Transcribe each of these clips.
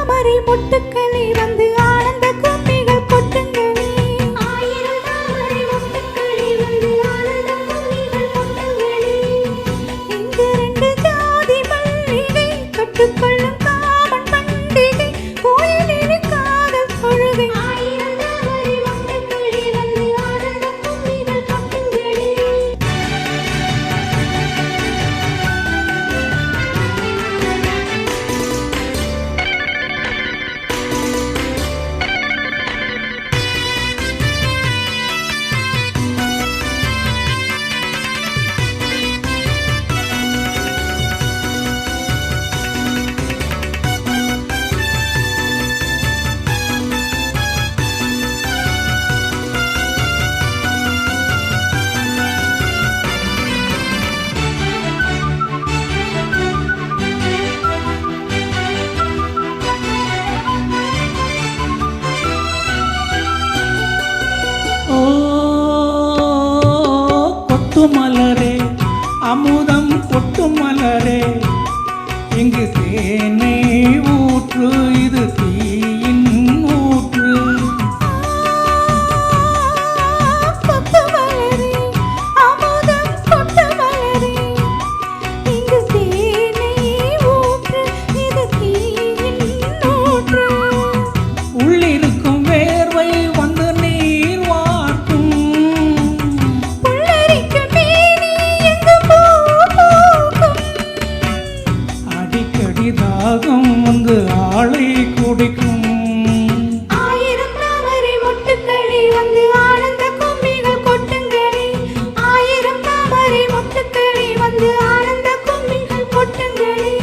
தாமரை மொட்டுக்களே வந்து ஆனந்த கும்மிகள் கொட்டுங்களே. ஆயிரம் தாமரை மொட்டுக்களே வந்து ஆனந்த கும்மிகள் கொட்டுங்களே. இங்கு ரெண்டு ஜாதி மல்லிகை தொட்டுக்கொள்ளும் காமன் பண்டிகை கோயிலில் காதல் தொழுகை. ஆயிரம் தாமரை மொட்டுக்களே வந்து ஆனந்த கும்மிகள் கொட்டுங்களே. ஓ கொட்டு மலரே அமுதம் கொட்டு மலரே இங்கு தேனை ஊற்று இது தீயின் ஊற்று. கொத்து மலரே அமுதம் கொட்டு மலரே இங்கு தேனை ஊற்று இது தீயின் ஊற்று. உள்ளிருக்கும் வேர்வை வந்து நீர் வார்க்கும். புல்லரிக்கும் மேனி எங்கு பூ பூக்கும். அடிக்கடி தாகம் வந்து ஆளை குடிக்கும். ஆயிரம் தாமரை மொட்டுக்களே வந்து ஆனந்த கும்மிகள் கொட்டுங்களே. ஆயிரம் தாமரை மொட்டுக்களே வந்து ஆனந்த கும்மிகள் கொட்டுங்களே.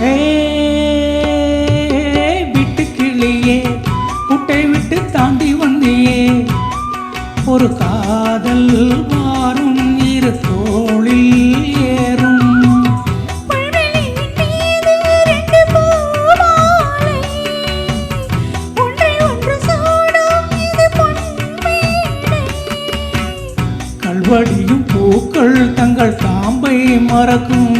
ஏ விட்டு கிளியே குட்டை விட்டு தாண்டி வந்தியே ஒரு காதல் மாறும் இரு தோளில் ஏறும். புல்வெளியின் மீது ரெண்டு பூமாலை ஒன்றை ஒன்று சூடும் இது பொன்மேடை. கல்வடியும் பூக்கள் தங்கள் காம்பை மறக்கும்.